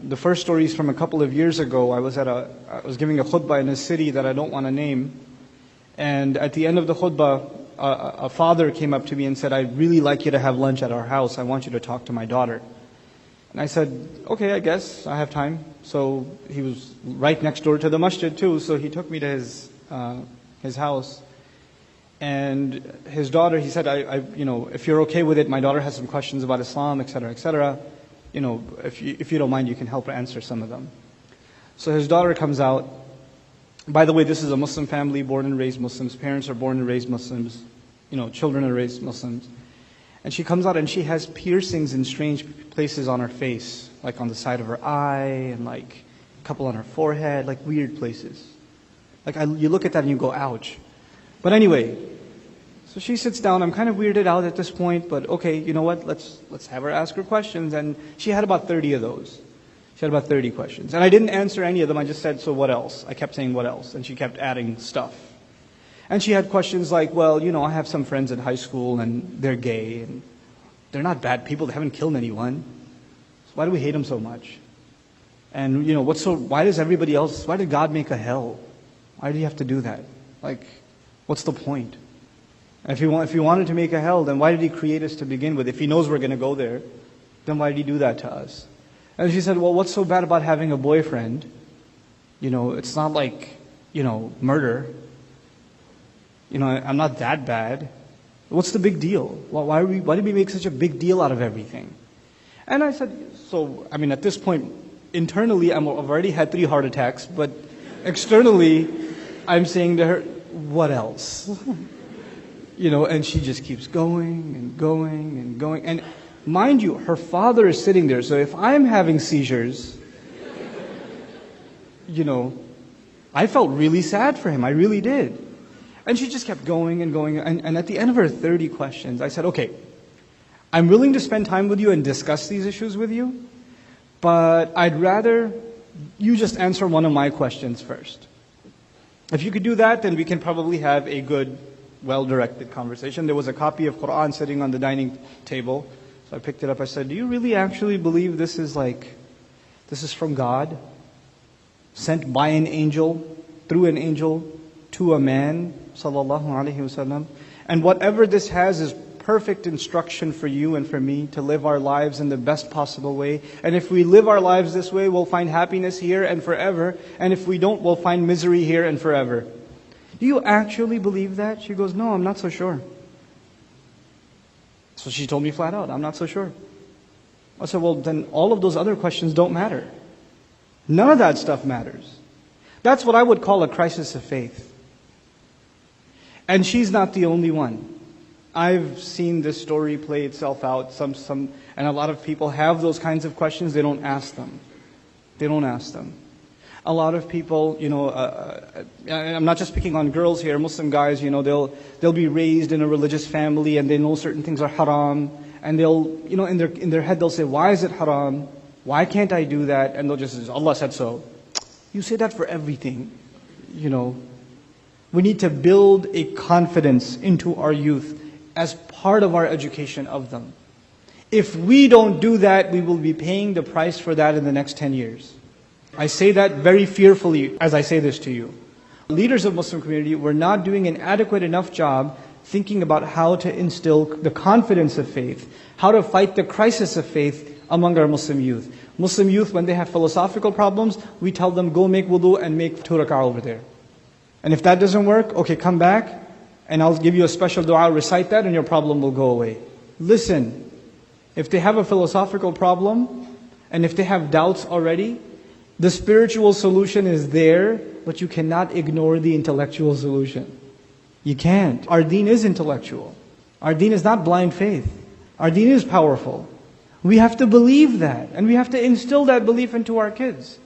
The first story is from a couple of years ago. I was giving a khutbah in a city that I don't want to name. And at the end of the khutbah, a father came up to me and said, "I'd really like you to have lunch at our house. I want you to talk to my daughter." And I said, "Okay, I guess I have time." So he was right next door to the masjid too, so he took me to his house. And his daughter, he said, if you're okay with it, my daughter has some questions about Islam, etc., etc. If you don't mind, you can help her answer some of them. So his daughter comes out. By the way, this is a Muslim family, born and raised Muslims. Parents are born and raised Muslims. Children are raised Muslims. And she comes out and she has piercings in strange places on her face, like on the side of her eye and like a couple on her forehead, like weird places. You look at that and you go, ouch. But anyway, so she sits down. I'm kind of weirded out at this point, but okay, you know what? Let's have her ask her questions. And she had about 30 of those. She had about 30 questions. And I didn't answer any of them. I just said, "So what else?" I kept saying, "What else?" And she kept adding stuff. And she had questions like, "Well, I have some friends at high school and they're gay and they're not bad people. They haven't killed anyone. So why do we hate them so much? And why did God make a hell? Why do you have to do that? What's the point? If he wanted to make a hell, then why did he create us to begin with? If he knows we're going to go there, then why did he do that to us?" And she said, "Well, what's so bad about having a boyfriend? It's not like, murder. I'm not that bad. What's the big deal? Why did we make such a big deal out of everything?" And I said, at this point, internally, I've already had 3 heart attacks, but externally, I'm saying to her, "What else?" And she just keeps going and going and going. And mind you, her father is sitting there, so if I'm having seizures, I felt really sad for him. I really did. And she just kept going and going. And at the end of her 30 questions, I said, "Okay, I'm willing to spend time with you and discuss these issues with you, but I'd rather you just answer one of my questions first. If you could do that, then we can probably have a good, well-directed conversation." There was a copy of Qur'an sitting on the dining table. So I picked it up. I said, "Do you really actually believe this is from God? Sent by an angel, through an angel, to a man, sallallahu alaihi wasallam? And whatever this has is perfect instruction for you and for me to live our lives in the best possible way. And if we live our lives this way, we'll find happiness here and forever. And if we don't, we'll find misery here and forever. Do you actually believe that?" She goes, "No, I'm not so sure." So she told me flat out, "I'm not so sure." I said, "Well, then all of those other questions don't matter. None of that stuff matters." That's what I would call a crisis of faith. And she's not the only one. I've seen this story play itself out. And a lot of people have those kinds of questions. They don't ask them. They don't ask them. A lot of people, I'm not just picking on girls here, Muslim guys, they'll be raised in a religious family and they know certain things are haram. And they'll, in their head they'll say, "Why is it haram? Why can't I do that?" And they'll just say, "Allah said so." You say that for everything, We need to build a confidence into our youth as part of our education of them. If we don't do that, we will be paying the price for that in the next 10 years. I say that very fearfully as I say this to you. Leaders of Muslim community, we're not doing an adequate enough job thinking about how to instill the confidence of faith, how to fight the crisis of faith among our Muslim youth. Muslim youth, when they have philosophical problems, we tell them, "Go make wudu and make 2 rak'ah over there." And if that doesn't work, okay, come back and I'll give you a special dua, recite that and your problem will go away. Listen, if they have a philosophical problem and if they have doubts already, the spiritual solution is there, but you cannot ignore the intellectual solution. You can't. Our deen is intellectual. Our deen is not blind faith. Our deen is powerful. We have to believe that, and we have to instill that belief into our kids.